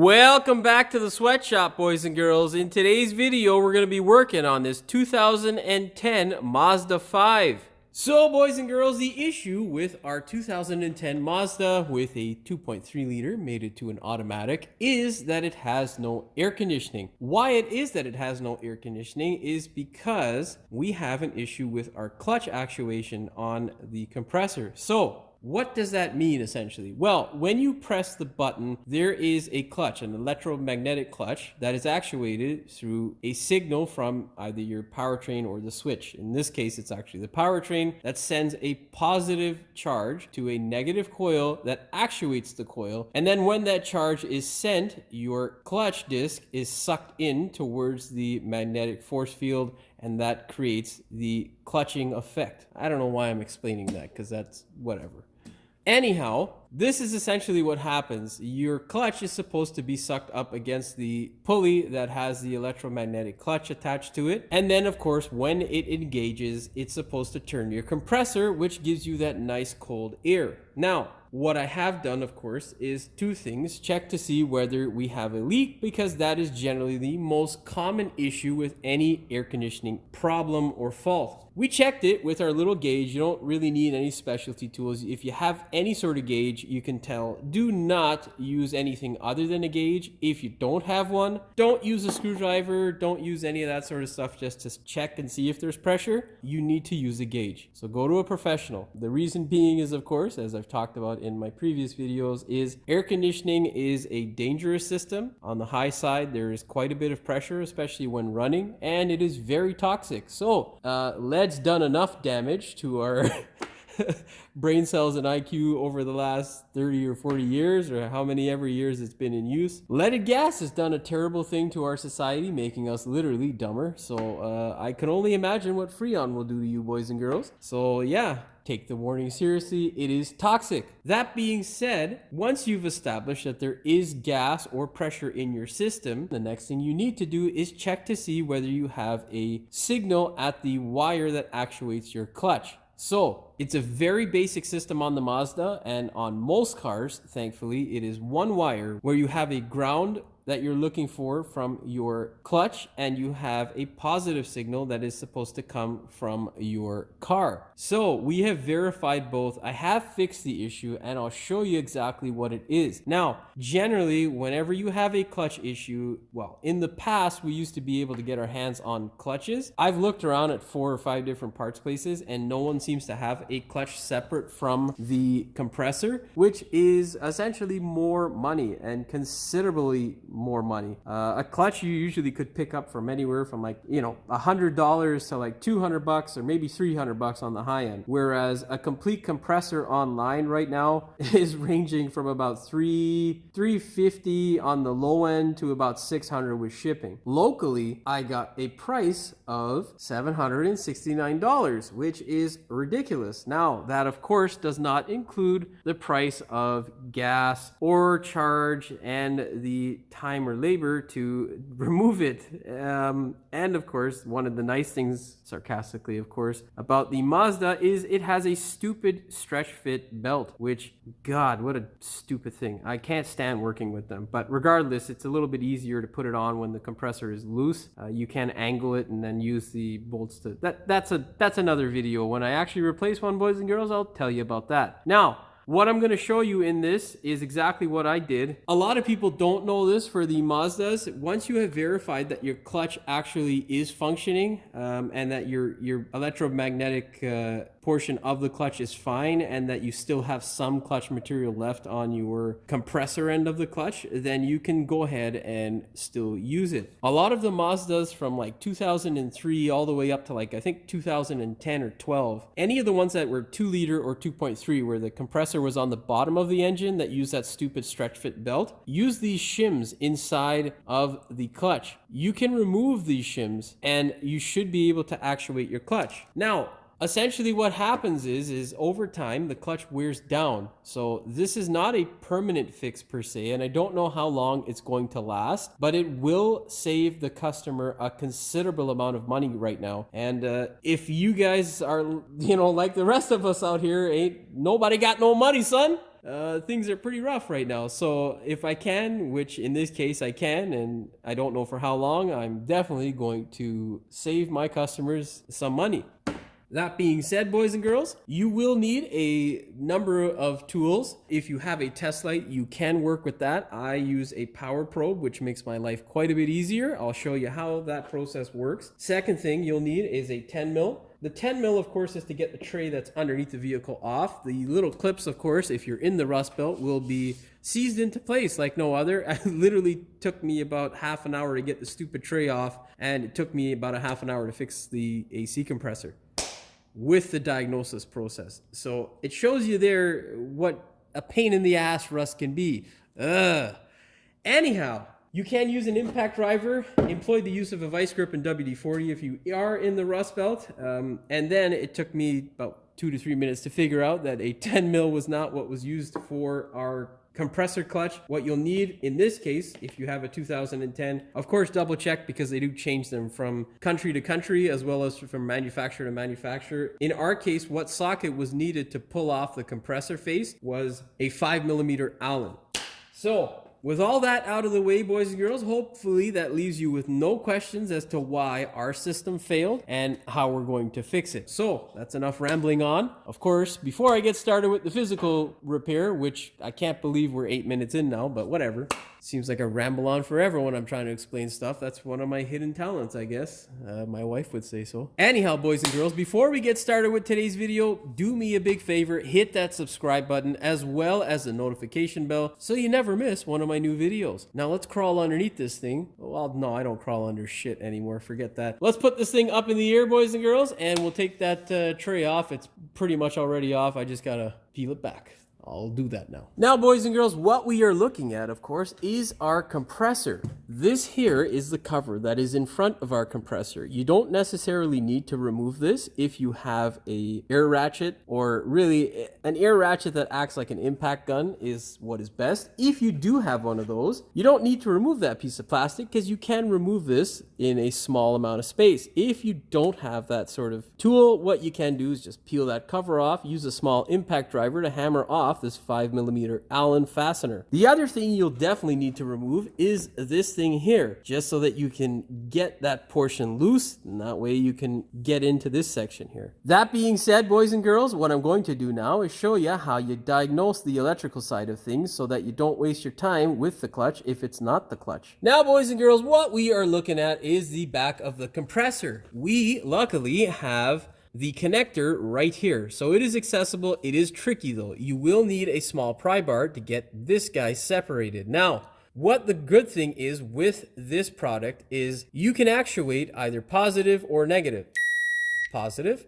Welcome back to the sweatshop, boys and girls. In today's video, we're going to be working on this 2010 Mazda 5. So, boys and girls, the issue with our 2010 Mazda with a 2.3 liter mated to an automatic is that it has no air conditioning. Why it is that it has no air conditioning is because we have an issue with our clutch actuation on the compressor. So, what does that mean essentially? Well, when you press the button, there is a clutch, an electromagnetic clutch that is actuated through a signal from either your powertrain or the switch. In this case, it's actually the powertrain that sends a positive charge to a negative coil that actuates the coil. And then when that charge is sent, your clutch disc is sucked in towards the magnetic force field, and that creates the clutching effect. I don't know why I'm explaining that, because that's whatever. Anyhow, this is essentially what happens. Your clutch is supposed to be sucked up against the pulley that has the electromagnetic clutch attached to it. And then, of course, when it engages, it's supposed to turn your compressor, which gives you that nice cold air. Now, what I have done, of course, is two things. Check to see whether we have a leak, because that is generally the most common issue with any air conditioning problem or fault. We checked it with our little gauge. You don't really need any specialty tools. If you have any sort of gauge, you can tell. Do not use anything other than a gauge. If you don't have one, don't use a screwdriver. Don't use any of that sort of stuff just to check and see if there's pressure. You need to use a gauge. So go to a professional. The reason being is, of course, as I've talked about in my previous videos, is air conditioning is a dangerous system. On the high side, there is quite a bit of pressure, especially when running, and it is very toxic. So lead's done enough damage to our brain cells and IQ over the last 30 or 40 years, or how many ever years it's been in use. Leaded gas has done a terrible thing to our society, making us literally dumber. So I can only imagine what Freon will do to you, boys and girls. So yeah, take the warning seriously. It is toxic. That being said, once you've established that there is gas or pressure in your system, the next thing you need to do is check to see whether you have a signal at the wire that actuates your clutch. So it's a very basic system on the Mazda, and on most cars, thankfully, it is one wire where you have a ground that you're looking for from your clutch, and you have a positive signal that is supposed to come from your car. So we have verified both. I have fixed the issue, and I'll show you exactly what it is. Now, generally, whenever you have a clutch issue, well, in the past, we used to be able to get our hands on clutches. I've looked around at 4 or 5 different parts places, and no one seems to have a clutch separate from the compressor, which is essentially more money, and considerably more money. A clutch you usually could pick up from anywhere from $100 to like $200 or maybe $300 on the high end, whereas a complete compressor online right now is ranging from about $350 on the low end to about $600 with shipping. Locally, I got a price of $769, which is ridiculous. Now, that of course does not include the price of gas or charge and the time or labor to remove it. And of course, one of the nice things, sarcastically of course, about the Mazda is it has a stupid stretch fit belt, which, God, what a stupid thing. I can't stand working with them. But regardless, it's a little bit easier to put it on when the compressor is loose. You can angle it and then use the bolts to... That's another video. When I actually replace one, boys and girls, I'll tell you about that. Now, what I'm going to show you in this is exactly what I did. A lot of people don't know this for the Mazdas. Once you have verified that your clutch actually is functioning, and that your electromagnetic portion of the clutch is fine, and that you still have some clutch material left on your compressor end of the clutch, then you can go ahead and still use it. A lot of the Mazdas from like 2003 all the way up to like I think 2010 or 12, any of the ones that were 2 liter or 2.3 where the compressor was on the bottom of the engine that used that stupid stretch fit belt, use these shims inside of the clutch. You can remove these shims and you should be able to actuate your clutch. Now, essentially what happens is over time the clutch wears down. So this is not a permanent fix per se, and I don't know how long it's going to last, but it will save the customer a considerable amount of money right now. And if you guys are, like the rest of us out here, ain't nobody got no money, son. things are pretty rough right now. So if I can, which in this case I can, and I don't know for how long, I'm definitely going to save my customers some money. That being said, boys and girls, you will need a number of tools. If you have a test light, you can work with that. I use a power probe, which makes my life quite a bit easier. I'll show you how that process works. Second thing you'll need is a 10 mil. The 10 mil, of course, is to get the tray that's underneath the vehicle off. The little clips, of course, if you're in the Rust Belt, will be seized into place like no other. It literally took me about half an hour to get the stupid tray off, and it took me about a half an hour to fix the AC compressor with the diagnosis process. So it shows you there what a pain in the ass rust can be. Anyhow, you can use an impact driver, employ the use of a vice grip and WD-40 if you are in the Rust Belt. And then it took me about 2 to 3 minutes to figure out that a 10 mil was not what was used for our compressor clutch. What you'll need in this case, if you have a 2010, of course, double check because they do change them from country to country as well as from manufacturer to manufacturer. In our case, what socket was needed to pull off the compressor face was a 5mm Allen. So with all that out of the way, boys and girls, hopefully that leaves you with no questions as to why our system failed and how we're going to fix it. So that's enough rambling on. Of course, before I get started with the physical repair, which I can't believe we're 8 minutes in now, but whatever. Seems like I ramble on forever when I'm trying to explain stuff. That's one of my hidden talents, I guess. My wife would say so. Anyhow, boys and girls, before we get started with today's video, do me a big favor, hit that subscribe button as well as the notification bell so you never miss one of my new videos. Now let's crawl underneath this thing. Well, no, I don't crawl under shit anymore. Forget that. Let's put this thing up in the air, boys and girls, and we'll take that tray off. It's pretty much already off. I just gotta peel it back. I'll do that now. Now, boys and girls, what we are looking at, of course, is our compressor. This here is the cover that is in front of our compressor. You don't necessarily need to remove this if you have a air ratchet, or really an air ratchet that acts like an impact gun is what is best. If you do have one of those, you don't need to remove that piece of plastic because you can remove this in a small amount of space. If you don't have that sort of tool, what you can do is just peel that cover off, use a small impact driver to hammer off this 5mm Allen fastener. The other thing you'll definitely need to remove is this thing here, just so that you can get that portion loose, and that way you can get into this section here. That being said, boys and girls, what I'm going to do now is show you how you diagnose the electrical side of things so that you don't waste your time with the clutch if it's not the clutch. Now, boys and girls, what we are looking at is the back of the compressor. We luckily have the connector right here, so it is accessible. It is tricky though. You will need a small pry bar to get this guy separated. Now, what the good thing is with this product is you can actuate either positive or negative. Positive,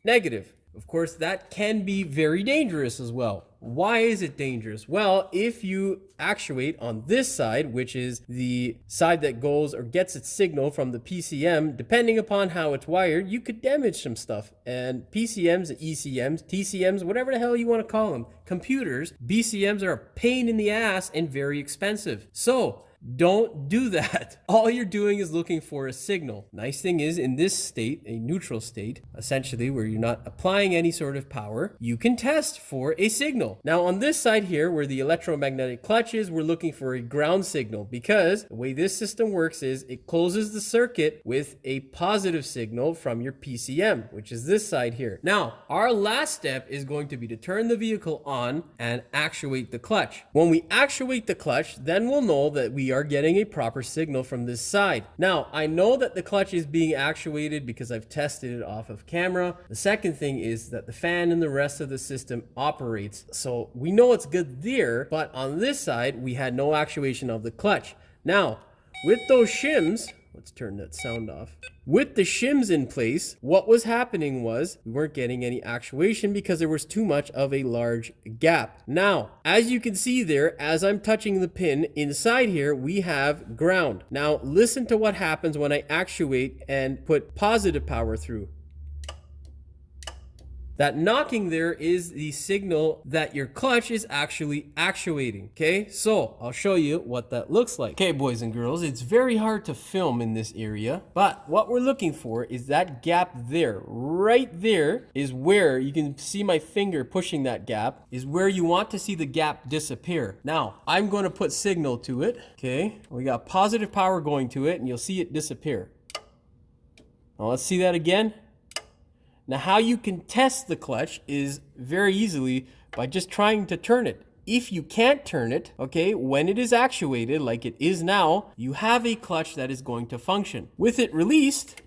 negative. Of course, that can be very dangerous as well. Why is it dangerous? Well, if you actuate on this side, which is the side that goes or gets its signal from the PCM, depending upon how it's wired, you could damage some stuff. And PCMs, ECMs, TCMs, whatever the hell you want to call them, computers, BCMs are a pain in the ass and very expensive. So don't do that. All you're doing is looking for a signal. Nice thing is, in this state, a neutral state, essentially where you're not applying any sort of power, you can test for a signal. Now on this side here, where the electromagnetic clutch is, we're looking for a ground signal, because the way this system works is it closes the circuit with a positive signal from your PCM, which is this side here. Now, our last step is going to be to turn the vehicle on and actuate the clutch. When we actuate the clutch, then we'll know that we are getting a proper signal from this side. Now, I know that the clutch is being actuated because I've tested it off of camera. The second thing is that the fan and the rest of the system operates. So we know it's good there, but on this side, we had no actuation of the clutch. Now, with those shims, let's turn that sound off. With the shims in place, what was happening was we weren't getting any actuation because there was too much of a large gap. Now, as you can see there, as I'm touching the pin inside here, we have ground. Now, listen to what happens when I actuate and put positive power through. That knocking there is the signal that your clutch is actually actuating. Okay, so I'll show you what that looks like. Okay, boys and girls, it's very hard to film in this area, but what we're looking for is that gap there. Right there is where you can see my finger pushing that gap, is where you want to see the gap disappear. Now, I'm going to put signal to it. Okay, we got positive power going to it, and you'll see it disappear. Now, let's see that again. Now, how you can test the clutch is very easily by just trying to turn it. If you can't turn it, okay, when it is actuated like it is now, you have a clutch that is going to function. With it released,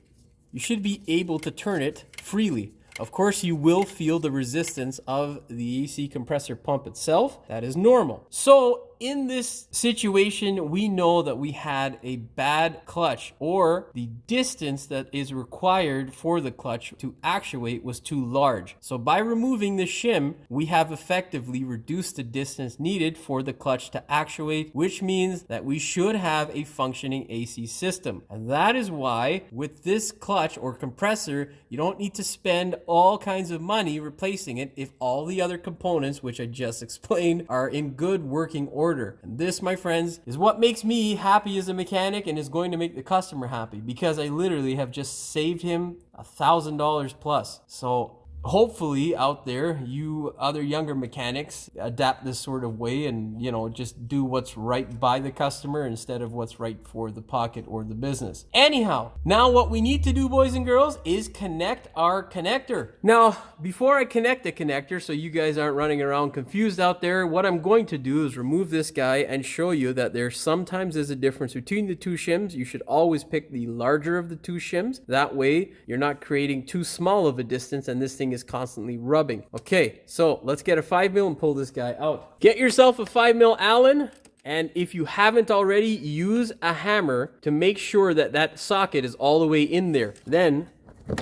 you should be able to turn it freely. Of course, you will feel the resistance of the AC compressor pump itself. That is normal. So in this situation, we know that we had a bad clutch, or the distance that is required for the clutch to actuate was too large. So by removing the shim, we have effectively reduced the distance needed for the clutch to actuate, which means that we should have a functioning AC system. And that is why with this clutch or compressor, you don't need to spend all kinds of money replacing it if all the other components, which I just explained, are in good working order. And this, my friends, is what makes me happy as a mechanic and is going to make the customer happy, because I literally have just saved him $1,000 plus. So hopefully out there, you other younger mechanics adapt this sort of way and, you know, just do what's right by the customer instead of what's right for the pocket or the business. Anyhow, now what we need to do, boys and girls, is connect our connector. Now, before I connect the connector, so you guys aren't running around confused out there, what I'm going to do is remove this guy and show you that there sometimes is a difference between the two shims. You should always pick the larger of the two shims. That way, you're not creating too small of a distance and this thing is constantly rubbing. Okay, so let's get a 5mm and pull this guy out. Get yourself a 5mm Allen, and if you haven't already, use a hammer to make sure that that socket is all the way in there. Then,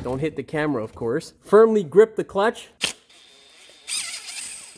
don't hit the camera, of course. Firmly grip the clutch,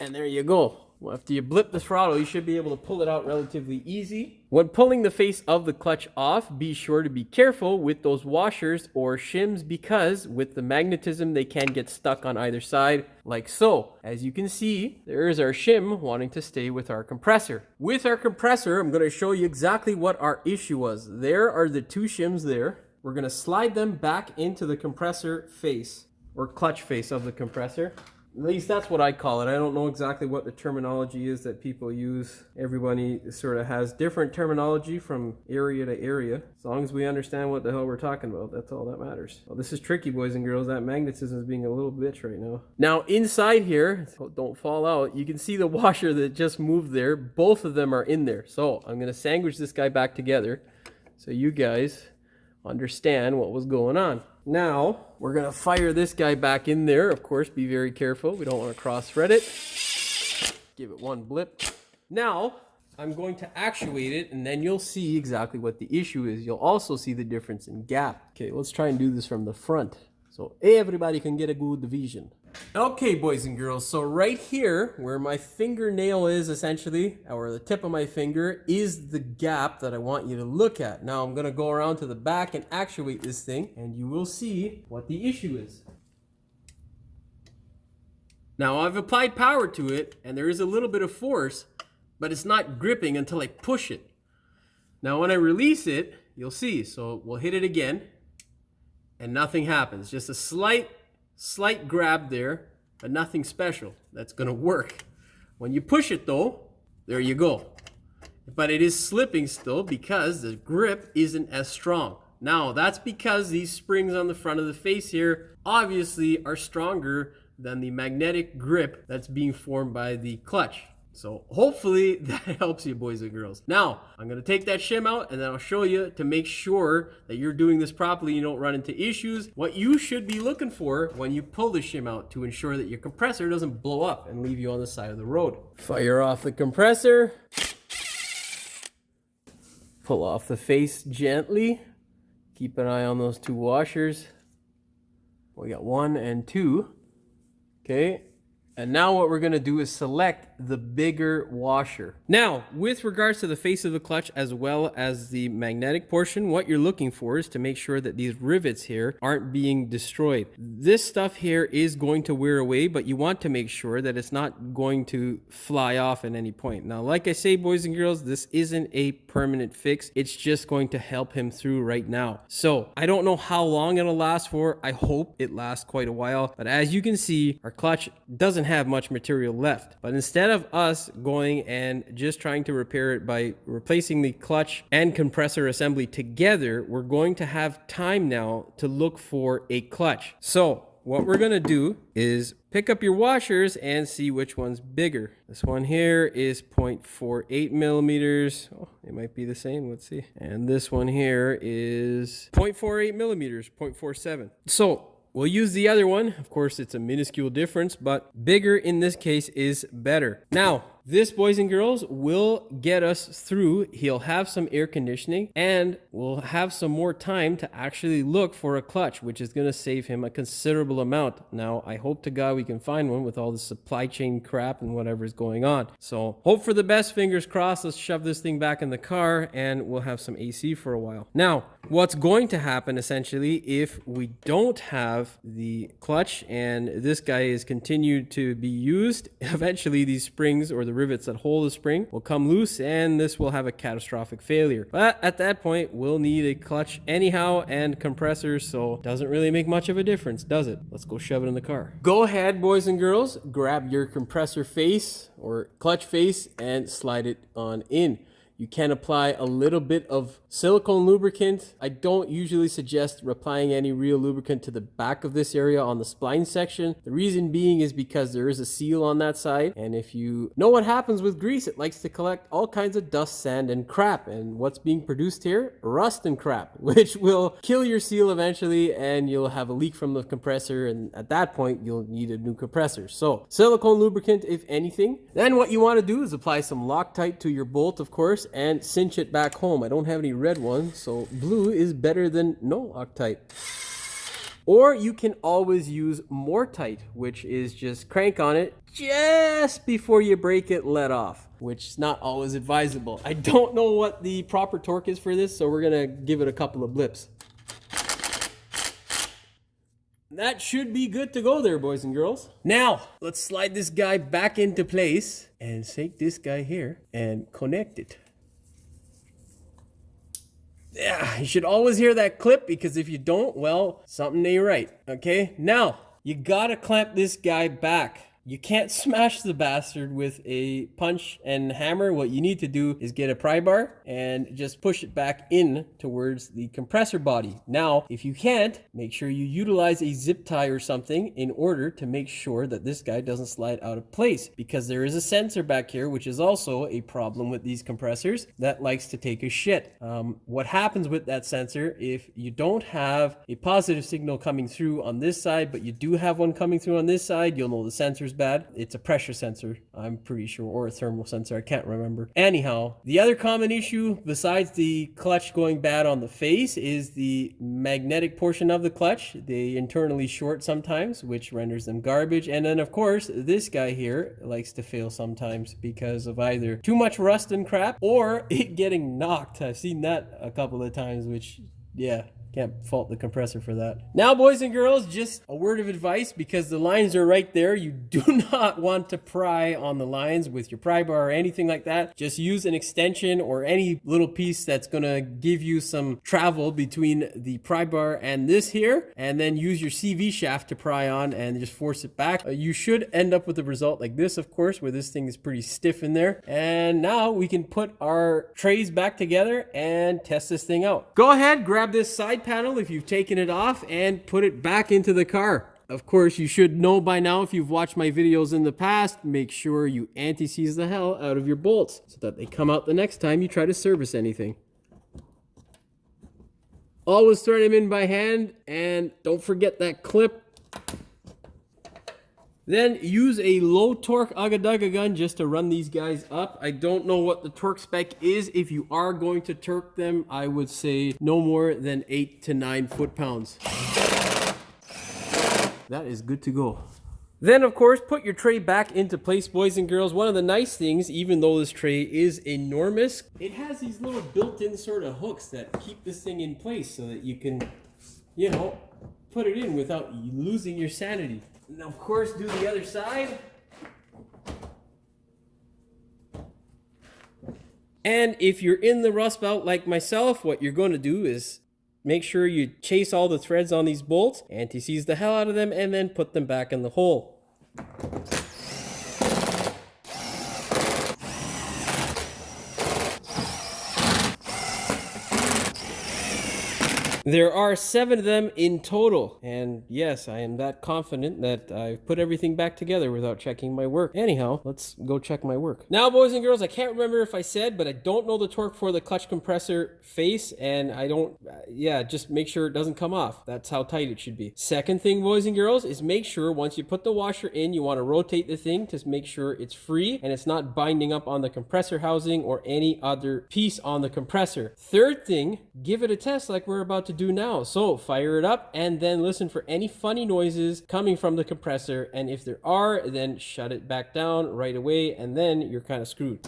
and there you go. Well, after you blip the throttle, you should be able to pull it out relatively easy. When pulling the face of the clutch off, be sure to be careful with those washers or shims, because with the magnetism, they can get stuck on either side, like so. As you can see, there is our shim wanting to stay with our compressor. With our compressor, I'm going to show you exactly what our issue was. There are the two shims there. We're going to slide them back into the compressor face, or clutch face of the compressor. At least that's what I call it. I don't know exactly what the terminology is that people use. Everybody sort of has different terminology from area to area. As long as we understand what the hell we're talking about, that's all that matters. Well, this is tricky, boys and girls. That magnetism is being a little bitch right now. Now, inside here, so don't fall out, you can see the washer that just moved there. Both of them are in there. So I'm going to sandwich this guy back together so you guys understand what was going on. Now, we're going to fire this guy back in there. Of course, be very careful. We don't want to cross-thread it. Give it one blip. Now, I'm going to actuate it, and then you'll see exactly what the issue is. You'll also see the difference in gap. Okay, let's try and do this from the front, so everybody can get a good vision. Okay, boys and girls, so right here, where my fingernail is essentially, or the tip of my finger, is the gap that I want you to look at. Now I'm going to go around to the back and actuate this thing, and you will see what the issue is. Now I've applied power to it, and there is a little bit of force, but it's not gripping until I push it. Now when I release it, you'll see. So we'll hit it again, and nothing happens. Just a slight grab there, but nothing special. That's going to work. When you push it though, there you go. But it is slipping still because the grip isn't as strong. Now that's because these springs on the front of the face here obviously are stronger than the magnetic grip that's being formed by the clutch. So hopefully that helps you, boys and girls. Now, I'm going to take that shim out, and then I'll show you to make sure that you're doing this properly, you don't run into issues, what you should be looking for when you pull the shim out to ensure that your compressor doesn't blow up and leave you on the side of the road. Fire off the compressor. Pull off the face gently. Keep an eye on those two washers. We got 1 and 2. Okay. And now what we're going to do is select the bigger washer. Now, with regards to the face of the clutch as well as the magnetic portion, what you're looking for is to make sure that these rivets here aren't being destroyed. This stuff here is going to wear away, but you want to make sure that it's not going to fly off at any point. Now, like I say, boys and girls, this isn't a permanent fix. It's just going to help him through right now. So I don't know how long it'll last for. I hope it lasts quite a while, but as you can see, our clutch doesn't have much material left. But instead of us going and just trying to repair it by replacing the clutch and compressor assembly together, we're going to have time now to look for a clutch. So what we're gonna do is pick up your washers and see which one's bigger. This one here is 0.48 millimeters. Oh, it might be the same, let's see. And this one here is 0.48 millimeters, 0.47. So we'll use the other one. Of course, it's a minuscule difference, but bigger in this case is better. Now, this, boys and girls, will get us through. He'll have some air conditioning and we'll have some more time to actually look for a clutch, which is going to save him a considerable amount. Now, I hope to God we can find one with all the supply chain crap and whatever's going on. So hope for the best, fingers crossed. Let's shove this thing back in the car and we'll have some AC for a while. Now, what's going to happen essentially if we don't have the clutch and this guy is continued to be used, eventually these springs or the rivets that hold the spring will come loose and this will have a catastrophic failure. But at that point, we'll need a clutch anyhow and compressors, so it doesn't really make much of a difference, does it? Let's go shove it in the car. Go ahead, boys and girls, grab your compressor face or clutch face and slide it on in. You can apply a little bit of silicone lubricant. I don't usually suggest applying any real lubricant to the back of this area on the spline section. The reason being is because there is a seal on that side. And if you know what happens with grease, it likes to collect all kinds of dust, sand, and crap. And what's being produced here? Rust and crap, which will kill your seal eventually and you'll have a leak from the compressor. And at that point, you'll need a new compressor. So silicone lubricant, if anything. Then what you want to do is apply some Loctite to your bolt, of course, and cinch it back home. I don't have any red ones, so blue is better than no Loctite. Or you can always use Mortite, which is just crank on it just before you break it, let off, which is not always advisable. I don't know what the proper torque is for this, so we're gonna give it a couple of blips. That should be good to go there, boys and girls. Now, let's slide this guy back into place and take this guy here and connect it. Yeah, you should always hear that clip because if you don't, well, something ain't right, okay? Now, you gotta clamp this guy back. You can't smash the bastard with a punch and hammer. What you need to do is get a pry bar and just push it back in towards the compressor body. Now, if you can't, make sure you utilize a zip tie or something in order to make sure that this guy doesn't slide out of place, because there is a sensor back here, which is also a problem with these compressors, that likes to take a shit. What happens with that sensor, if you don't have a positive signal coming through on this side, but you do have one coming through on this side, you'll know the sensor's bad. It's a pressure sensor, I'm pretty sure, or a thermal sensor, I can't remember. Anyhow, the other common issue besides the clutch going bad on the face is the magnetic portion of the clutch. They internally short sometimes, which renders them garbage. And then of course, this guy here likes to fail sometimes because of either too much rust and crap or it getting knocked. I've seen that a couple of times, which, yeah, can't fault the compressor for that. Now, boys and girls, just a word of advice, because the lines are right there. You do not want to pry on the lines with your pry bar or anything like that. Just use an extension or any little piece that's gonna give you some travel between the pry bar and this here, and then use your CV shaft to pry on and just force it back. You should end up with a result like this, of course, where this thing is pretty stiff in there. And now we can put our trays back together and test this thing out. Go ahead, grab this side panel if you've taken it off and put it back into the car. Of course, you should know by now, if you've watched my videos in the past, make sure you anti-seize the hell out of your bolts so that they come out the next time you try to service anything. Always thread them in by hand, and don't forget that clip. Then use a low torque Ugga gun just to run these guys up. I don't know what the torque spec is. If you are going to torque them, I would say no more than 8 to 9 foot-pounds. That is good to go. Then, of course, put your tray back into place, boys and girls. One of the nice things, even though this tray is enormous, it has these little built-in sort of hooks that keep this thing in place so that you can, you know, put it in without losing your sanity. And of course, do the other side. And if you're in the Rust Belt like myself, what you're going to do is make sure you chase all the threads on these bolts, anti-seize the hell out of them, and then put them back in the hole. There are 7 of them in total, and yes, I am that confident that I've put everything back together without checking my work. Anyhow, let's go check my work. Now, boys and girls, I can't remember if I said, but I don't know the torque for the clutch compressor face, and I don't, just make sure it doesn't come off. That's how tight it should be. Second thing, boys and girls, is make sure once you put the washer in, you want to rotate the thing to make sure it's free and it's not binding up on the compressor housing or any other piece on the compressor. Third thing, give it a test like we're about to do now. So fire it up and then listen for any funny noises coming from the compressor, and if there are, then shut it back down right away, and then you're kind of screwed.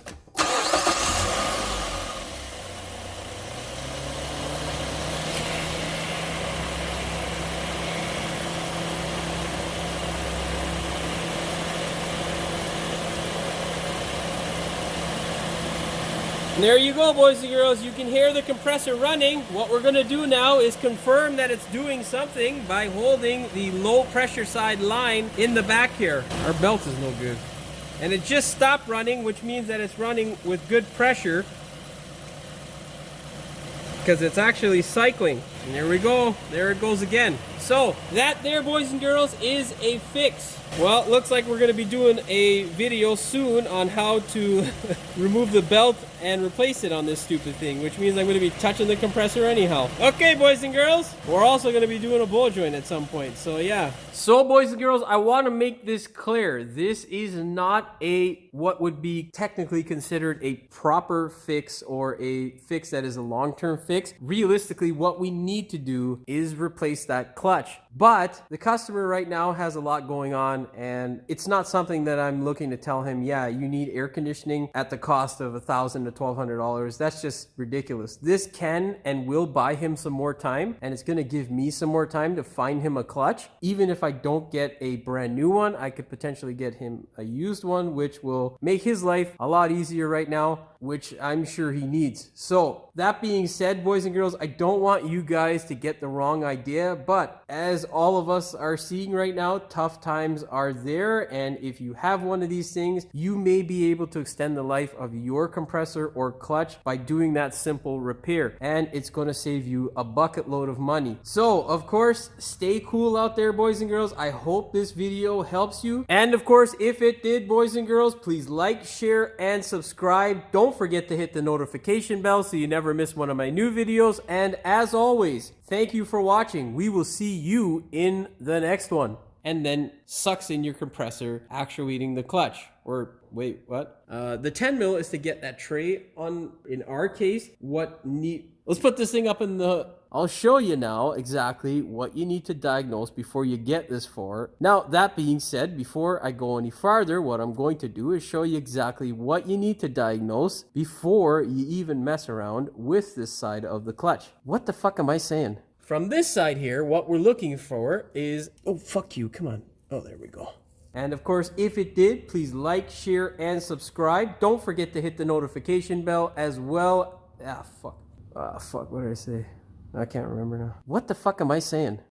And there you go, boys and girls. You can hear the compressor running. What we're going to do now is confirm that it's doing something by holding the low pressure side line in the back here. Our belt is no good. And it just stopped running, which means that it's running with good pressure because it's actually cycling. And there we go. There it goes again. So that there, boys and girls, is a fix. Well, it looks like we're going to be doing a video soon on how to remove the belt and replace it on this stupid thing, which means I'm going to be touching the compressor anyhow. Okay, boys and girls, we're also going to be doing a ball joint at some point, so yeah. So, boys and girls, I want to make this clear. This is not what would be technically considered a proper fix or a fix that is a long-term fix. Realistically, what we need to do is replace that clutch. But the customer right now has a lot going on, and it's not something that I'm looking to tell him, yeah, you need air conditioning at the cost of $1,000 to $1,200. That's just ridiculous. This can and will buy him some more time, and it's going to give me some more time to find him a clutch. Even if I don't get a brand new one, I could potentially get him a used one, which will make his life a lot easier right now, which I'm sure he needs. So that being said, boys and girls, I don't want you guys to get the wrong idea, but as all of us are seeing right now, tough times are there, and if you have one of these things, you may be able to extend the life of your compressor or clutch by doing that simple repair, and it's going to save you a bucket load of money. So of course, stay cool out there, boys and girls. I hope this video helps you, and of course, if it did, boys and girls, please like, share, and subscribe. Don't forget to hit the notification bell so you never miss one of my new videos, and as always, thank you for watching. We will see you in the next one. And then sucks in your compressor, actuating the clutch. Or wait, what? The 10 mil is to get that tray on, in our case, let's put this thing up in the, I'll show you now exactly what you need to diagnose before you get this far. Now, that being said, before I go any farther, what I'm going to do is show you exactly what you need to diagnose before you even mess around with this side of the clutch. What the fuck am I saying? From this side here, what we're looking for is, oh, fuck you, come on. Oh, there we go. And of course, if it did, please like, share, and subscribe. Don't forget to hit the notification bell as well. Fuck, what did I say? I can't remember now. What the fuck am I saying?